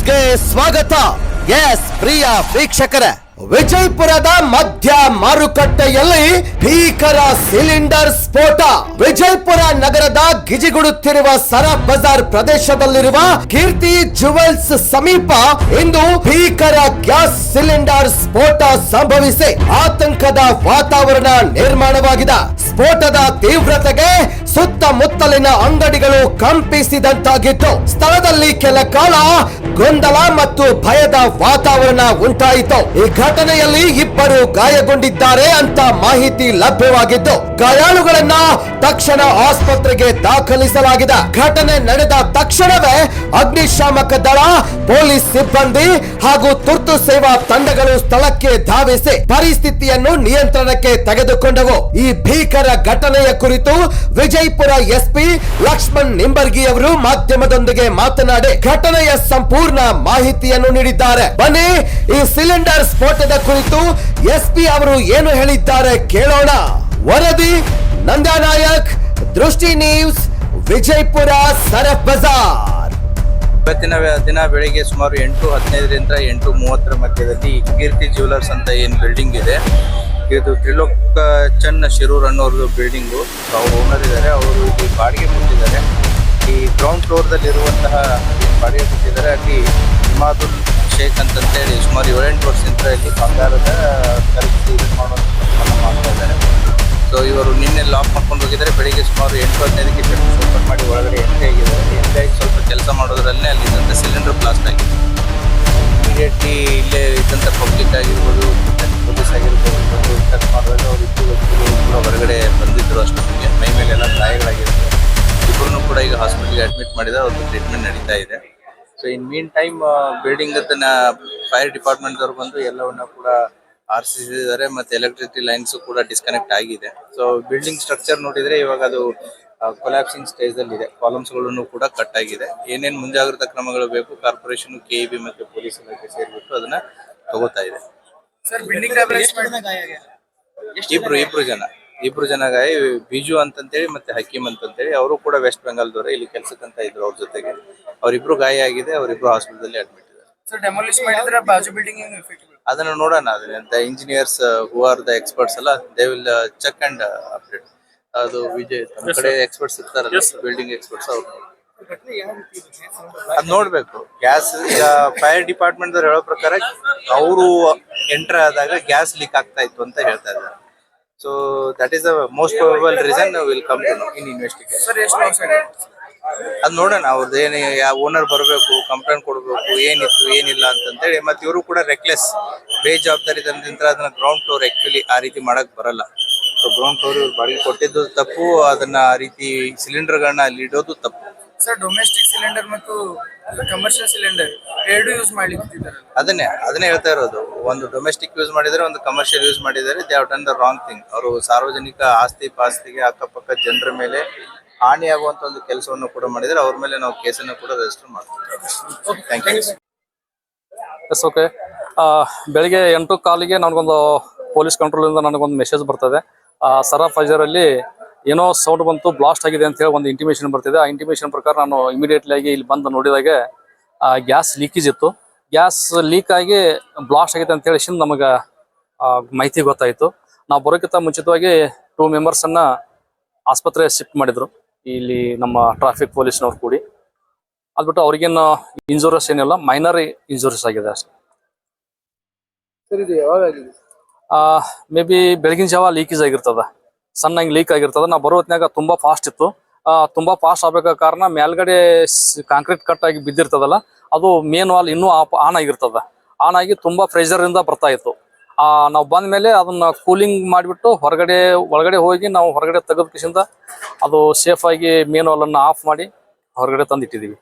ನ್ಯೂಸ್ಗೆ ಸ್ವಾಗತ. ಎಸ್ ಪ್ರಿಯ ವೀಕ್ಷಕರೇ, ವಿಜಯಪುರದ ಮಧ್ಯ ಮಾರುಕಟ್ಟೆಯಲ್ಲಿ ಭೀಕರ ಸಿಲಿಂಡರ್ ಸ್ಫೋಟ. ವಿಜಯಪುರ ನಗರದ ಗಿಜಿಗುಡುತ್ತಿರುವ ಸರಫ್ ಬಜಾರ್ ಪ್ರದೇಶದಲ್ಲಿರುವ ಕೀರ್ತಿ ಜುವೆಲ್ಸ್ ಸಮೀಪ ಇಂದು ಭೀಕರ ಗ್ಯಾಸ್ ಸಿಲಿಂಡರ್ ಸ್ಫೋಟ ಸಂಭವಿಸಿ ಆತಂಕದ ವಾತಾವರಣ ನಿರ್ಮಾಣವಾಗಿದೆ. ಸ್ಫೋಟದ ತೀವ್ರತೆಗೆ ಸುತ್ತಮುತ್ತಲಿನ ಅಂಗಡಿಗಳು ಕಂಪಿಸಿದಂತಾಗಿತ್ತು. ಸ್ಥಳದಲ್ಲಿ ಕೆಲ ಕಾಲ ಗೊಂದಲ ಮತ್ತು ಭಯದ ವಾತಾವರಣ ಉಂಟಾಯಿತು. ಈ ಘಟನೆಯಲ್ಲಿ ಇಬ್ಬರು ಗಾಯಗೊಂಡಿದ್ದಾರೆ ಅಂತ ಮಾಹಿತಿ ಲಭ್ಯವಾಗಿದ್ದು, ಗಾಯಾಳುಗಳನ್ನ ತಕ್ಷಣ ಆಸ್ಪತ್ರೆಗೆ ದಾಖಲಿಸಲಾಗಿದೆ. ಘಟನೆ ನಡೆದ ತಕ್ಷಣವೇ ಅಗ್ನಿಶಾಮಕ ದಳ, ಪೊಲೀಸ್ ಸಿಬ್ಬಂದಿ ಹಾಗೂ ತುರ್ತು ಸೇವಾ ತಂಡಗಳು ಸ್ಥಳಕ್ಕೆ ಧಾವಿಸಿ ಪರಿಸ್ಥಿತಿಯನ್ನು ನಿಯಂತ್ರಣಕ್ಕೆ ತೆಗೆದುಕೊಂಡವು. ಈ ಭೀಕರ ಘಟನೆಯ ಕುರಿತು ವಿಜಯಪುರ ಎಸ್ಪಿ ಲಕ್ಷ್ಮಣ್ ನಿಂಬರ್ಗಿ ಅವರು ಮಾಧ್ಯಮದೊಂದಿಗೆ ಮಾತನಾಡಿ ಘಟನೆಯ ಸಂಪೂರ್ಣ ಮಾಹಿತಿಯನ್ನು ನೀಡಿದ್ದಾರೆ. ಬನ್ನಿ ಈ ಸಿಲಿಂಡರ್ ಸ್ಫೋಟದ ಕುರಿತು ಎಸ್ಪಿ ಅವರು ಏನು ಹೇಳಿದ್ದಾರೆ ಕೇಳೋಣ. ವರದಿ ನಂದಾನಾಯಕ್, ದೃಷ್ಟಿ ನ್ಯೂಸ್, ವಿಜಯಪುರ ಸರಫ್ ಬಜಾರ್. ಇವತ್ತಿನ ದಿನ ಬೆಳಿಗ್ಗೆ ಸುಮಾರು 8:15ರಿಂದ 8:30 ಮಧ್ಯದಲ್ಲಿ ಕೀರ್ತಿ ಜ್ಯುವೆಲರ್ಸ್ ಅಂತ ಏನು ಬಿಲ್ಡಿಂಗ್ ಇದೆ, ಇದು ತ್ರಿಲೋಕ್ ಚಂದ್ ಶಿರೂರ್ ಅನ್ನೋರ್ದು ಬಿಲ್ಡಿಂಗು. ಅವ್ರು ಓನರ್ ಇದ್ದಾರೆ, ಅವರು ಇಲ್ಲಿ ಬಾಡಿಗೆ ಕೊಟ್ಟಿದ್ದಾರೆ. ಈ ಗ್ರೌಂಡ್ ಫ್ಲೋರ್ದಲ್ಲಿ ಇರುವಂತಹ ಬಾಡಿಗೆ ಕೊಟ್ಟಿದ್ದಾರೆ. ಅಲ್ಲಿ ಇಮಾದುಲ್ ಶೇಖ್ ಅಂತಂತೇಳಿ ಸುಮಾರು 7-8 ವರ್ಷದಿಂದ ಇಲ್ಲಿ ಬಂಗಾರದ ಖರೀದಿ ಮಾಡ್ತಾ ಇದ್ದಾರೆ. ಸೊ ಇವರು ನಿನ್ನೆ ಲಾಕ್ ಮಾಡ್ಕೊಂಡು ಹೋಗಿದ್ದಾರೆ. ಬೆಳಿಗ್ಗೆ ಸುಮಾರು 8:15ಕ್ಕೆ ಶಟರ್ ಓಪನ್ ಮಾಡಿ ಒಳಗಡೆ ಎಂಟ್ರಿ ಆಗಿದ್ದಾರೆ. ಎಂಟ್ರಿ ಆಗಿ ಸ್ವಲ್ಪ ಕೆಲಸ ಮಾಡೋದ್ರಲ್ಲೇ ಅಲ್ಲಿದ್ದಂಥ ಸಿಲಿಂಡರ್ ಬ್ಲಾಸ್ಟ್ ಆಗಿದೆ. ಇಮಿಡಿಯೇಟ್ಲಿ ಇಲ್ಲೇ ಇದ್ದಂಥ ಪಬ್ಲಿಕ್ ಆಗಿರ್ಬೋದು, ಪೊಲೀಸ್ ಆಗಿರ್ಬೋದು, ಚೆಕ್ ಮಾಡಿದಾಗ ಅವರು ಇಬ್ಬರು ಕೂಡ ಹೊರಗಡೆ ಬಂದಿದ್ದರು. ಅಷ್ಟೊತ್ತಿಗೆ ಮೈ ಮೇಲೆಲ್ಲ ಗಾಯಗಳಾಗಿರುತ್ತೆ. ಇಬ್ಬರೂ ಕೂಡ ಈಗ ಹಾಸ್ಪಿಟಲ್ಗೆ ಅಡ್ಮಿಟ್ ಮಾಡಿದ್ದಾರೆ. ಅವ್ರದ್ದು ಟ್ರೀಟ್ಮೆಂಟ್ ನಡೀತಾ ಇದೆ. So in mean time building ಅದನ್ನ ಫೈರ್ ಡಿಪಾರ್ಟ್ಮೆಂಟ್ ದವ್ರು ಬಂದು ಎಲ್ಲವನ್ನ ಕೂಡ ಆರಿಸಿದ್ದಾರೆ. ಮತ್ತೆ ಎಲೆಕ್ಟ್ರಿಸಿಟಿ ಲೈನ್ಸ್ ಕೂಡ ಡಿಸ್ಕನೆಕ್ಟ್ ಆಗಿದೆ. ಸೊ ಬಿಲ್ಡಿಂಗ್ ಸ್ಟ್ರಕ್ಚರ್ ನೋಡಿದ್ರೆ ಇವಾಗ ಅದು ಕೊಲ್ಯಾಪ್ಸಿಂಗ್ ಸ್ಟೇಜ್ ಅಲ್ಲಿ ಇದೆ. ಕಾಲಮ್ಸ್ ಗಳನ್ನು ಕೂಡ ಕಟ್ ಆಗಿದೆ. ಏನೇನು ಮುಂಜಾಗ್ರತಾ ಕ್ರಮಗಳು ಬೇಕು ಕಾರ್ಪೊರೇಷನ್, ಕೆಇಬಿ ಮತ್ತೆ ಪೊಲೀಸ್ ಇಲಾಖೆ ಸೇರಿಬಿಟ್ಟು ಅದನ್ನ ತಗೋತಾ ಇದೆ. ಇಬ್ರು ಜನ ಗಾಯ, ಬಿಜು ಅಂತಂತೇಳಿ ಮತ್ತೆ ಹಕೀಮ್ ಅಂತಂತೇಳಿ, ಅವರು ಕೂಡ ವೆಸ್ಟ್ ಬೆಂಗಾಲ್ದವರೇ, ಇಲ್ಲಿ ಕೆಲ್ಸಕ್ಕಂತ ಇದ್ರು. ಅವ್ರ ಜೊತೆಗೆ ಅವರಿಬ್ರು ಗಾಯ ಆಗಿದೆ. ಅವರಿಬ್ರು ಹಾಸ್ಪಿಟಲ್ ಅಡ್ಮಿಟ್ ಇದ್ದಾರೆ. ಅದನ್ನ ನೋಡೋಣ. ಅದನ್ನ engineers who are the experts ಅಲ್ಲ, they will check and update. ಅದು ವಿಜಯ್ ನಮ್ಮ ಕಡೆ ಎಕ್ಸ್ಪರ್ಟ್ಸ್ ಇರ್ತಾರಲ್ಲ, ಬಿಲ್ಡಿಂಗ್ ಎಕ್ಸ್ಪರ್ಟ್ಸ್, ಅವ್ರು ಅದ್ ನೋಡ್ಬೇಕು. ಗ್ಯಾಸ್ ಈಗ ಫೈರ್ ಡಿಪಾರ್ಟ್ಮೆಂಟ್ ಅವ್ರು ಹೇಳೋ ಪ್ರಕಾರ ಅವರು ಎಂಟರ್ ಆದಾಗ ಗ್ಯಾಸ್ ಲೀಕ್ ಆಗ್ತಾ ಇತ್ತು ಅಂತ ಹೇಳ್ತಾ ಇದ್ದಾರೆ. So that is the most probable reason will come to know in investigation. ಅದ್ ನೋಡೋಣ. ಅವ್ರದ್ದು ಏನು ಓನರ್ ಬರಬೇಕು, ಕಂಪ್ಲೇಂಟ್ ಕೊಡ್ಬೇಕು, ಏನಿತ್ತು ಏನಿಲ್ಲ ಅಂತಂತೇಳಿ. ಮತ್ತೆ ಇವರು ಕೂಡ ರೆಕ್ಲೆಸ್, ಬೇಜವಾಬ್ದಾರಿ ತಂತ್ರ ಅದನ್ನ ಗ್ರೌಂಡ್ ಫ್ಲೋರ್ ಆಕ್ಚುಲಿ ಆ ರೀತಿ ಮಾಡಕ್ ಬರಲ್ಲ. ಸೊ ಗ್ರೌಂಡ್ ಫ್ಲೋರ್ ಇವ್ರು ಬಾಡಿಗೆ ಕೊಟ್ಟಿದ್ದು ತಪ್ಪು, ಅದನ್ನ ಆ ರೀತಿ ಸಿಲಿಂಡರ್ ಗಳನ್ನ ಅಲ್ಲಿ ಇಡೋದು ತಪ್ಪು. ಸರ್, ಡೊಮೆಸ್ಟಿಕ್ ಸಿಲಿಂಡರ್ ಮತ್ತು ಕಮರ್ಷಿಯಲ್ ಸಿಲಿಂಡರ್ ಎರಡು ಯೂಸ್ ಮಾಡ್ಲಿಕ್ಕೆ ಅದನ್ನೇ ಹೇಳ್ತಾ ಇರೋದು. ಒಂದು ಡೊಮೆಸ್ಟಿಕ್ ಯೂಸ್ ಮಾಡಿದರೆ, ಒಂದು ಕಮರ್ಷಿಯಲ್ ಯೂಸ್ ಮಾಡಿದರೆ. They have done the wrong thing. ಅವರು ಸಾರ್ವಜನಿಕ ಆಸ್ತಿ ಪಾಸ್ತಿಗೆ, ಅಕ್ಕಪಕ್ಕ ಜನರ ಮೇಲೆ ಹಾನಿಯಾಗುವಂತ ಒಂದು ಕೆಲಸವನ್ನು ಕೂಡ ಮಾಡಿದರೆ ಅವ್ರ ಮೇಲೆ ನಾವು ಕೇಸನ್ನು ಕೂಡ ರಿಜಿಸ್ಟರ್ ಮಾಡ್ತೀವಿ. Thank you. Yes, okay. ಬೆಳಿಗ್ಗೆ 8:15ಗೆ ನನಗೊಂದು ಪೊಲೀಸ್ ಕಂಟ್ರೋಲಿಂದ ನನಗೊಂದು ಮೆಸೇಜ್ ಬರ್ತದೆ. ಸರಫ್ ಬಜಾರಲ್ಲಿ ಏನೋ ಸೌಂಡ್ ಬಂತು, ಬ್ಲಾಸ್ಟ್ ಆಗಿದೆ ಅಂತ ಹೇಳಿ ಒಂದು ಇಂಟಿಮೇಷನ್ ಬರ್ತಿದೆ. ಆ ಇಂಟಿಮೇಷನ್ ಪ್ರಕಾರ ನಾನು ಇಮಿಡಿಯೇಟ್ಲಿ ಆಗಿ ಇಲ್ಲಿ ಬಂದು ನೋಡಿದಾಗ ಗ್ಯಾಸ್ ಲೀಕೇಜ್ ಇತ್ತು. ಗ್ಯಾಸ್ ಲೀಕ್ ಆಗಿ ಬ್ಲಾಸ್ಟ್ ಆಗಿದೆ ಅಂತ ಹೇಳಿ ನಮಗೆ ಮಾಹಿತಿ ಗೊತ್ತಾಯಿತು. ನಾವು ಬರೋಕ್ಕಿಂತ ಮುಂಚಿತವಾಗಿ 2 ಮೆಂಬರ್ಸನ್ನು ಆಸ್ಪತ್ರೆ ಶಿಫ್ಟ್ ಮಾಡಿದ್ರು, ಇಲ್ಲಿ ನಮ್ಮ ಟ್ರಾಫಿಕ್ ಪೊಲೀಸ್ನವ್ರು ಕೂಡಿ. ಅದ್ಬಿಟ್ಟು ಅವ್ರಿಗೇನು ಇಂಜುರೀಸ್ ಏನಿಲ್ಲ, ಮೈನರ್ ಇಂಜುರೀಸ್ ಆಗಿದೆ ಅಷ್ಟೇ. ಮೇ ಬಿ ಬೆಳಗಿನ ಜಾವ ಲೀಕೇಜ್ ಆಗಿರ್ತದ, ಸಣ್ಣಂಗೆ ಲೀಕ್ ಆಗಿರ್ತದ. ನಾವು ಬರೋ ಹೊತ್ನಾಗ ತುಂಬಾ ಫಾಸ್ಟ್ ಇತ್ತು. ತುಂಬಾ ಫಾಸ್ಟ್ ಆಗಬೇಕ ಕಾರಣ ಮೇಲ್ಗಡೆ ಕಾಂಕ್ರೀಟ್ ಕಟ್ ಆಗಿ ಬಿದ್ದಿರ್ತದಲ್ಲ, ಅದು ಮೇನ್ ವಾಲ್ ಇನ್ನೂ ಆನ್ ಆಗಿರ್ತದ. ಆನ್ ಆಗಿ ತುಂಬಾ ಪ್ರೆಷರ್ ಇಂದ ಬರ್ತಾ ಇತ್ತು. ನಾವು ಬಂದ ಮೇಲೆ ಅದನ್ನ ಕೂಲಿಂಗ್ ಮಾಡಿಬಿಟ್ಟು ಒಳಗಡೆ ಹೋಗಿ ನಾವು ಹೊರಗಡೆ ತೆಗೆದ ಕಿಸಿಂದ ಅದು ಸೇಫ್ ಆಗಿ ಮೇನ್ ವಾಲ್ ಅನ್ನ ಆಫ್ ಮಾಡಿ ಹೊರಗಡೆ ತಂದಿಟ್ಟಿದೀವಿ.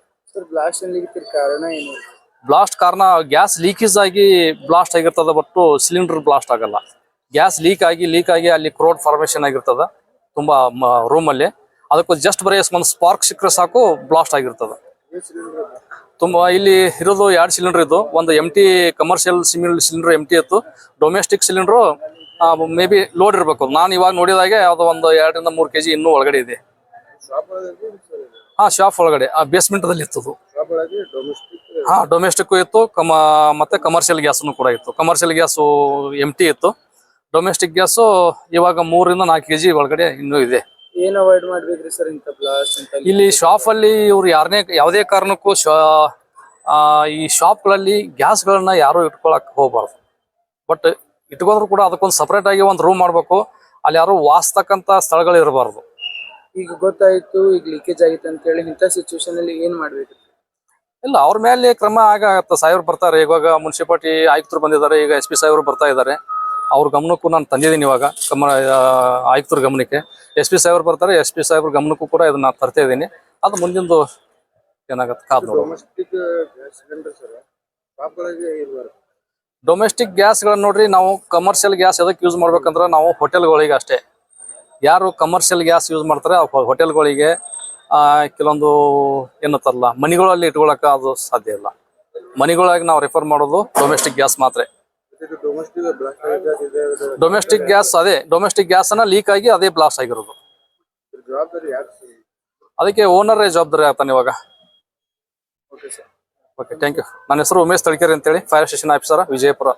ಬ್ಲಾಸ್ಟ್ ಕಾರಣ ಗ್ಯಾಸ್ ಲೀಕೇಜ್ ಆಗಿ ಬ್ಲಾಸ್ಟ್ ಆಗಿರ್ತದ, ಬಟ್ ಸಿಲಿಂಡರ್ ಬ್ಲಾಸ್ಟ್ ಆಗಲ್ಲ. ಗ್ಯಾಸ್ ಲೀಕ್ ಆಗಿ ಅಲ್ಲಿ ಕ್ರೋಡ್ ಫಾರ್ಮೇಶನ್ ಆಗಿರ್ತದ ತುಂಬಾ ರೂಮ್ ಅಲ್ಲಿ. ಅದಕ್ಕೂ ಜಸ್ಟ್ ಬರೀ ಒಂದು ಸ್ಪಾರ್ಕ್ ಸಿಕ್ಕರೆ ಸಾಕು ಬ್ಲಾಸ್ಟ್ ಆಗಿರ್ತದ. ತುಂಬಾ ಇಲ್ಲಿ ಇರೋದು 2 ಸಿಲಿಂಡರ್ ಇದು. ಒಂದು ಎಂಟಿ ಕಮರ್ಷಿಯಲ್ ಸಿಲಿಂಡರ್ ಎಂಟಿ ಇತ್ತು. Domestic cylinder may be load ಇರಬೇಕು. ನಾನು ಇವಾಗ ನೋಡಿದಾಗೆ ಅದು ಒಂದು 2 ರಿಂದ 3 kg ಇನ್ನೂ ಒಳಗಡೆ ಇದೆ. ಶಾಪ್ ಒಳಗಡೆ ಆ ಬೇಸ್ಮೆಂಟ್ ದಲ್ಲಿ ಇತ್ತು. ಹಾ ಡೊಮೆಸ್ಟಿಕ್ ಇತ್ತು ಮತ್ತೆ ಕಮರ್ಷಿಯಲ್ ಗ್ಯಾಸ್ನು ಕೂಡ ಇತ್ತು. ಕಮರ್ಷಿಯಲ್ ಗ್ಯಾಸು ಎಂಟಿ ಇತ್ತು. ಡೊಮೆಸ್ಟಿಕ್ ಗ್ಯಾಸು ಇವಾಗ 3 ರಿಂದ 4 kg ಒಳಗಡೆ ಇನ್ನೂ ಇದೆ. ಏನ್ ಅವಾಯ್ಡ್ ಮಾಡ್ಬೇಕ್ರಿ ಸರ್ ಇಂಥ ಬ್ಲಾಸ್ಟ್ ಅಂತ? ಇಲ್ಲಿ ಶಾಪ್ ಅಲ್ಲಿ ಇವ್ರು ಯಾವುದೇ ಕಾರಣಕ್ಕೂ ಈ ಶಾಪ್ಗಳಲ್ಲಿ ಗ್ಯಾಸ್ಗಳನ್ನ ಯಾರು ಇಟ್ಕೊಳಕ್ ಹೋಗ್ಬಾರ್ದು. ಬಟ್ ಇಟ್ಕೊಂಡ್ರು ಕೂಡ ಅದಕ್ಕೊಂದು ಸಪರೇಟ್ ಆಗಿ ಒಂದು ರೂಮ್ ಮಾಡ್ಬೇಕು. ಅಲ್ಲಿ ಯಾರು ವಾಸ್ತಕ್ಕಂತ ಸ್ಥಳಗಳು ಇರಬಾರ್ದು. ಈಗ ಗೊತ್ತಾಯ್ತು ಈಗ ಲೀಕೇಜ್ ಆಗಿತ್ತು ಅಂತ ಹೇಳಿ, ಇಂಥ ಸಿಚುವೇಶನ್ ಅಲ್ಲಿ ಏನ್ ಮಾಡ್ಬೇಕು? ಇಲ್ಲ, ಅವ್ರ ಮೇಲೆ ಕ್ರಮ ಆಗತ್ತೆ. ಸಾಹೇಬ್ರು ಬರ್ತಾರೆ. ಇವಾಗ ಮುನ್ಸಿಪಾಲಿಟಿ ಆಯುಕ್ತರು ಬಂದಿದ್ದಾರೆ. ಈಗ SP ಸಾಹೇಬ್ರು ಬರ್ತಾ ಇದ್ದಾರೆ. ಅವ್ರ ಗಮನಕ್ಕೂ ನಾನು ತಂದಿದ್ದೀನಿ. ಇವಾಗ ಆಯುಕ್ತರ ಗಮನಕ್ಕೆ SP ಸಾಹೇಬ್ರು ಬರ್ತಾರೆ. SP ಸಾಹೇಬ್ರ ಗಮನಕ್ಕೂ ಕೂಡ ಇದನ್ನ ತರ್ತಾ ಇದ್ದೀನಿ. ಅದು ಮುಂದಿಂದು ಏನಾಗತ್ತೆ ಕಾದ್ ನೋಡೋಣ. ಡೊಮೆಸ್ಟಿಕ್ ಗ್ಯಾಸ್ಗಳನ್ನ ನೋಡ್ರಿ, ನಾವು ಕಮರ್ಷಿಯಲ್ ಗ್ಯಾಸ್ ಎದಕ್ಕೆ ಯೂಸ್ ಮಾಡ್ಬೇಕಂದ್ರೆ ನಾವು ಹೋಟೆಲ್ಗಳಿಗೆ ಅಷ್ಟೇ. ಯಾರು ಕಮರ್ಷಿಯಲ್ ಗ್ಯಾಸ್ ಯೂಸ್ ಮಾಡ್ತಾರೆ ಆ ಹೋಟೆಲ್ಗಳಿಗೆ ಕೆಲವೊಂದು ಏನಂತಾರಲ್ಲ ಮನೆಗಳಲ್ಲಿ ಇಟ್ಕೊಳಕ ಅದು ಸಾಧ್ಯ ಇಲ್ಲ. ಮನೆಗಳಾಗಿ ನಾವು ರೆಫರ್ ಮಾಡೋದು ಡೊಮೆಸ್ಟಿಕ್ ಗ್ಯಾಸ್ ಮಾತ್ರ. ಡೊಮೆಸ್ಟಿಕ್ ಗ್ಯಾಸ್ ಡೊಮೆಸ್ಟಿಕ್ ಗ್ಯಾಸ್ ಅನ್ನ ಲೀಕ್ ಆಗಿ ಅದೇ ಬ್ಲಾಸ್ಟ್ ಆಗಿರೋದು. ಅದಕ್ಕೆ ಓನರೇ ಜವಾಬ್ದಾರಿ ಆಗ್ತಾನೆ ಇವಾಗ. Okay, thank you. ನನ್ನ ಹೆಸರು ಉಮೇಶ್ ತಳಕೇರಿ ಅಂತೇಳಿ, ಫೈರ್ ಸ್ಟೇಷನ್ ಆಫೀಸರ್, ವಿಜಯಪುರ.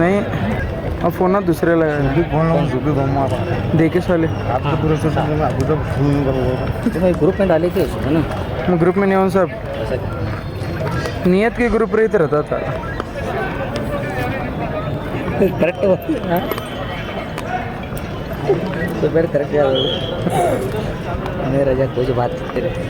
नहीं, अब फोन ना दूसरे लगा देखे साले ग्रुप में डाले थे उसको ना। मैं ग्रुप में नहीं हूँ सब, नियत के ग्रुप रही रहता था। करेक्ट तो फिर करेक्ट यार नहीं रजा कुछ बात करते रहे।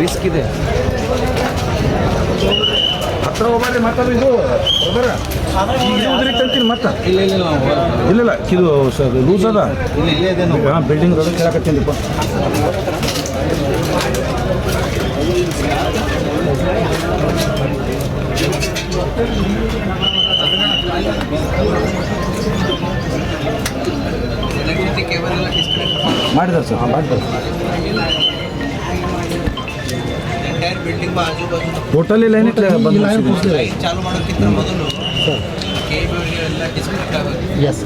रिस्क ಇದೆ. ಹತ್ರ ಹೋಗ್ಬಾರ್ರಿ. ಮತ್ತೆ ಇದು ತಂತೀನಿ ಮತ್ತೆ ಇಲ್ಲ ಇಲ್ಲ ಇದು ಲೂಸ್ ಅದ. ಬಿಲ್ಡಿಂಗ್ ಅದ ಕೇಳಕತ್ತೀನಿ. ಮಾಡಿದಾರೆ ಸರ್, ಮಾಡಿದ್ದಾರೆ. ಟೋಟಲಿ ಲೈನ್ ಚಾಲು ಮಾಡೋಕ್ಕಿಂತ ಮೊದಲು ಎಸ್